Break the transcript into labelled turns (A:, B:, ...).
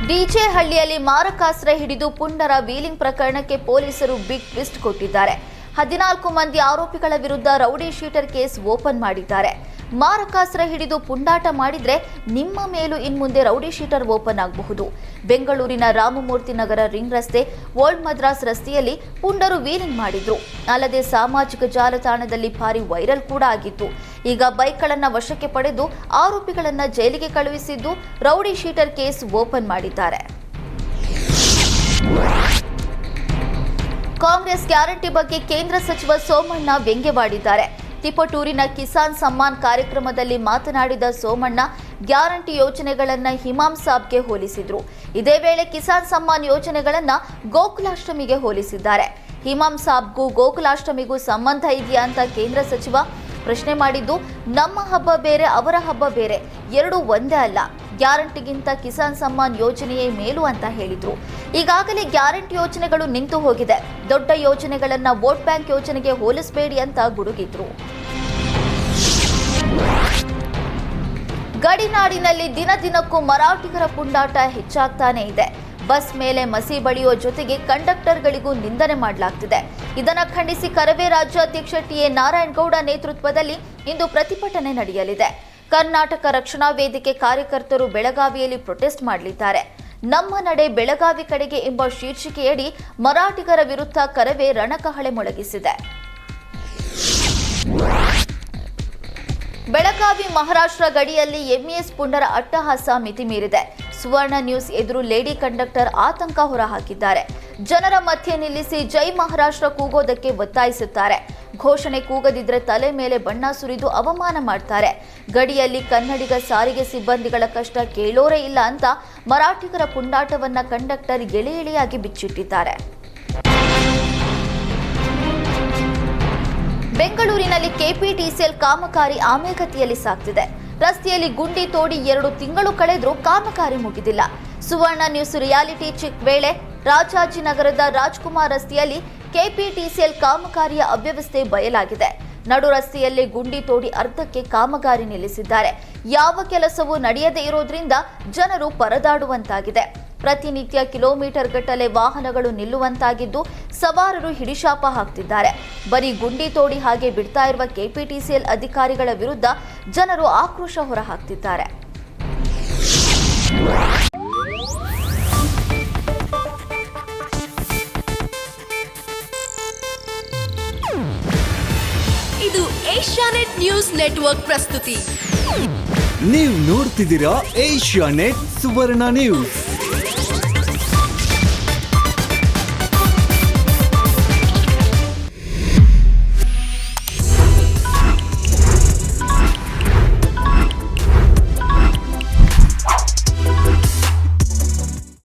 A: DJ ಹಳ್ಳಿಯಲ್ಲಿ ಮಾರಕಾಸ್ತ್ರ ಹಿಡಿದು ಪುಂಡರ wheeling ಪ್ರಕರಣಕ್ಕೆ ಪೊಲೀಸರು ಬಿಗ್ ಟ್ವಿಸ್ಟ್ ಕೊಟ್ಟಿದ್ದಾರೆ. 14 ಮಂದಿ ಆರೋಪಿಗಳ ವಿರುದ್ಧ ರೌಡಿ ಶೀಟರ್ ಕೇಸ್ ಓಪನ್ ಮಾಡಿದ್ದಾರೆ. ಮಾರಕಾಸ್ತ್ರ ಹಿಡಿದು ಪುಂಡಾಟ ಮಾಡಿದ್ರೆ ನಿಮ್ಮ ಮೇಲೂ ಇನ್ಮುಂದೆ ರೌಡಿ ಶೀಟರ್ ಓಪನ್ ಆಗಬಹುದು. ಬೆಂಗಳೂರಿನ ರಾಮಮೂರ್ತಿ ನಗರ ರಿಂಗ್ ರಸ್ತೆ, ಓಲ್ಡ್ ಮದ್ರಾಸ್ ರಸ್ತೆಯಲ್ಲಿ ಪುಂಡರು ವೀಲಿಂಗ್ ಮಾಡಿದ್ರು. ಅಲ್ಲದೆ ಸಾಮಾಜಿಕ ಜಾಲತಾಣದಲ್ಲಿ ಭಾರಿ ವೈರಲ್ ಕೂಡ ಆಗಿತ್ತು. ಈಗ ಬೈಕ್ಗಳನ್ನು ವಶಕ್ಕೆ ಪಡೆದು ಆರೋಪಿಗಳನ್ನು ಜೈಲಿಗೆ ಕಳುಹಿಸಿದ್ದು ರೌಡಿ ಶೀಟರ್ ಕೇಸ್ ಓಪನ್ ಮಾಡಿದ್ದಾರೆ. ಕಾಂಗ್ರೆಸ್ ಗ್ಯಾರಂಟಿ ಬಗ್ಗೆ ಕೇಂದ್ರ ಸಚಿವ ಸೋಮಣ್ಣ ವ್ಯಂಗ್ಯವಾಡಿದ್ದಾರೆ. ತಿಪಟೂರಿನ ಕಿಸಾನ್ ಸಮ್ಮಾನ್ ಕಾರ್ಯಕ್ರಮದಲ್ಲಿ ಮಾತನಾಡಿದ ಸೋಮಣ್ಣ ಗ್ಯಾರಂಟಿ ಯೋಜನೆಗಳನ್ನು ಹಿಮಾಮ್ ಸಾಬ್ಗೆ ಹೋಲಿಸಿದ್ರು. ಇದೇ ವೇಳೆ ಕಿಸಾನ್ ಸಮ್ಮಾನ್ ಯೋಜನೆಗಳನ್ನು ಗೋಕುಲಾಷ್ಟಮಿಗೆ ಹೋಲಿಸಿದ್ದಾರೆ. ಹಿಮಾಮ್ ಸಾಬ್ಗೂ ಗೋಕುಲಾಷ್ಟಮಿಗೂ ಸಂಬಂಧ ಇದೆಯಾ ಅಂತ ಕೇಂದ್ರ ಸಚಿವ ಪ್ರಶ್ನೆ ಮಾಡಿದ್ದು, ನಮ್ಮ ಹಬ್ಬ ಬೇರೆ, ಅವರ ಹಬ್ಬ ಬೇರೆ, ಎರಡೂ ಒಂದೇ ಅಲ್ಲ. ಗ್ಯಾರಂಟಿಗಿಂತ ಕಿಸಾನ್ ಸಮ್ಮಾನ್ ಯೋಜನೆಯೇ ಮೇಲು ಅಂತ ಹೇಳಿದ್ರು. ಈಗಾಗಲೇ ಗ್ಯಾರಂಟಿ ಯೋಜನೆಗಳು ನಿಂತು ಹೋಗಿದೆ. ದೊಡ್ಡ ಯೋಜನೆಗಳನ್ನ ವೋಟ್ ಬ್ಯಾಂಕ್ ಯೋಜನೆಗೆ ಹೋಲಿಸಬೇಡಿ ಅಂತ ಗುಡುಗಿದ್ರು. ಗಡಿನಾಡಿನಲ್ಲಿ ದಿನ ದಿನಕ್ಕೂ ಮರಾಠಿಗರ ಪುಂಡಾಟ ಹೆಚ್ಚಾಗ್ತಾನೆ ಇದೆ. ಬಸ್ ಮೇಲೆ ಮಸಿ ಬಳಿಯೋ ಜೊತೆಗೆ ಕಂಡಕ್ಟರ್ಗಳಿಗೂ ನಿಂದನೆ ಮಾಡಲಾಗ್ತಿದೆ. ಇದನ್ನ ಖಂಡಿಸಿ ಕರವೇ ರಾಜ್ಯಾಧ್ಯಕ್ಷ ಟಿ.ಎ. ನಾರಾಯಣಗೌಡ ನೇತೃತ್ವದಲ್ಲಿ ಇಂದು ಪ್ರತಿಭಟನೆ ನಡೆಯಲಿದೆ. ಕರ್ನಾಟಕ ರಕ್ಷಣಾ ವೇದಿಕೆ ಕಾರ್ಯಕರ್ತರು ಬೆಳಗಾವಿಯಲ್ಲಿ ಪ್ರೊಟೆಸ್ಟ್ ಮಾಡಲಿದ್ದಾರೆ. ನಮ್ಮ ನಡೆ ಬೆಳಗಾವಿ ಕಡೆಗೆ ಎಂಬ ಶೀರ್ಷಿಕೆಯಡಿ ಮರಾಠಿಗರ ವಿರುದ್ಧ ಕರವೇ ರಣಕಹಳೆ ಮೊಳಗಿಸಿದೆ. ಬೆಳಗಾವಿ ಮಹಾರಾಷ್ಟ್ರ ಗಡಿಯಲ್ಲಿ ಎಂಇಎಸ್ ಪುಂಡರ ಅಟ್ಟಹಾಸ ಮಿತಿಮೀರಿದೆ. ಸುವರ್ಣ ನ್ಯೂಸ್ ಎದುರು ಲೇಡಿ ಕಂಡಕ್ಟರ್ ಆತಂಕ ಹೊರಹಾಕಿದ್ದಾರೆ. ಜನರ ಮಧ್ಯೆ ನಿಲ್ಲಿಸಿ ಜೈ ಮಹಾರಾಷ್ಟ್ರ ಕೂಗೋದಕ್ಕೆ ಒತ್ತಾಯಿಸುತ್ತಾರೆ. ಘೋಷಣೆ ಕೂಗದಿದ್ರೆ ತಲೆ ಮೇಲೆ ಬಣ್ಣ ಸುರಿದು ಅವಮಾನ ಮಾಡ್ತಾರೆ. ಗಡಿಯಲ್ಲಿ ಕನ್ನಡಿಗ ಸಾರಿಗೆ ಸಿಬ್ಬಂದಿಗಳ ಕಷ್ಟ ಕೇಳೋರೇ ಇಲ್ಲ ಅಂತ ಮರಾಠಿಗರ ಪುಂಡಾಟವನ್ನ ಕಂಡಕ್ಟರ್ ಎಳೆ ಎಳೆಯಾಗಿ ಬಿಚ್ಚಿಟ್ಟಿದ್ದಾರೆ. ಬೆಂಗಳೂರಿನಲ್ಲಿ ಕೆಪಿಟಿಸಿಎಲ್ ಕಾಮಗಾರಿ ಆಮೆಗತಿಯಲ್ಲಿ ಸಾಗ್ತಿದೆ. ರಸ್ತೆಯಲ್ಲಿ ಗುಂಡಿ ತೋಡಿ 2 ತಿಂಗಳು ಕಳೆದರೂ ಕಾಮಗಾರಿ ಮುಗಿದಿಲ್ಲ. ಸುವರ್ಣ ನ್ಯೂಸ್ ರಿಯಾಲಿಟಿ ಚೆಕ್ ವೇಳೆ ರಾಜಾಜಿನಗರದ ರಾಜ್ಕುಮಾರ್ ರಸ್ತೆಯಲ್ಲಿ ಕೆಪಿಟಿಸಿಎಲ್ ಕಾಮಗಾರಿಯ ಅವ್ಯವಸ್ಥೆ ಬಯಲಾಗಿದೆ. ನಡು ರಸ್ತೆಯಲ್ಲೇ ಗುಂಡಿ ತೋಡಿ ಅರ್ಧಕ್ಕೆ ಕಾಮಗಾರಿ ನಿಲ್ಲಿಸಿದ್ದಾರೆ. ಯಾವ ಕೆಲಸವೂ ನಡೆಯದೇ ಇರೋದ್ರಿಂದ ಜನರು ಪರದಾಡುವಂತಾಗಿದೆ. ಪ್ರತಿನಿತ್ಯ ಕಿಲೋಮೀಟರ್ ಗಟ್ಟಲೆ ವಾಹನಗಳು ನಿಲ್ಲುವಂತಾಗಿದ್ದು ಸವಾರರು ಹಿಡಿಶಾಪ ಹಾಕ್ತಿದ್ದಾರೆ. ಬರೀ ಗುಂಡಿ ತೋಡಿ ಹಾಗೆ ಬಿಡ್ತಾ ಇರುವ ಕೆಪಿಟಿಸಿಎಲ್ ಅಧಿಕಾರಿಗಳ ವಿರುದ್ಧ ಜನರು ಆಕ್ರೋಶ ಹೊರಹಾಕ್ತಿದ್ದಾರೆ.
B: ಇದು ಏಷ್ಯಾನೆಟ್ ನ್ಯೂಸ್ ನೆಟ್ವರ್ಕ್ ಪ್ರಸ್ತುತಿ.
C: ನೀವು ನೋಡ್ತಿದ್ದೀರಾ ಏಷ್ಯಾನೆಟ್ ಸುವರ್ಣ ನ್ಯೂಸ್.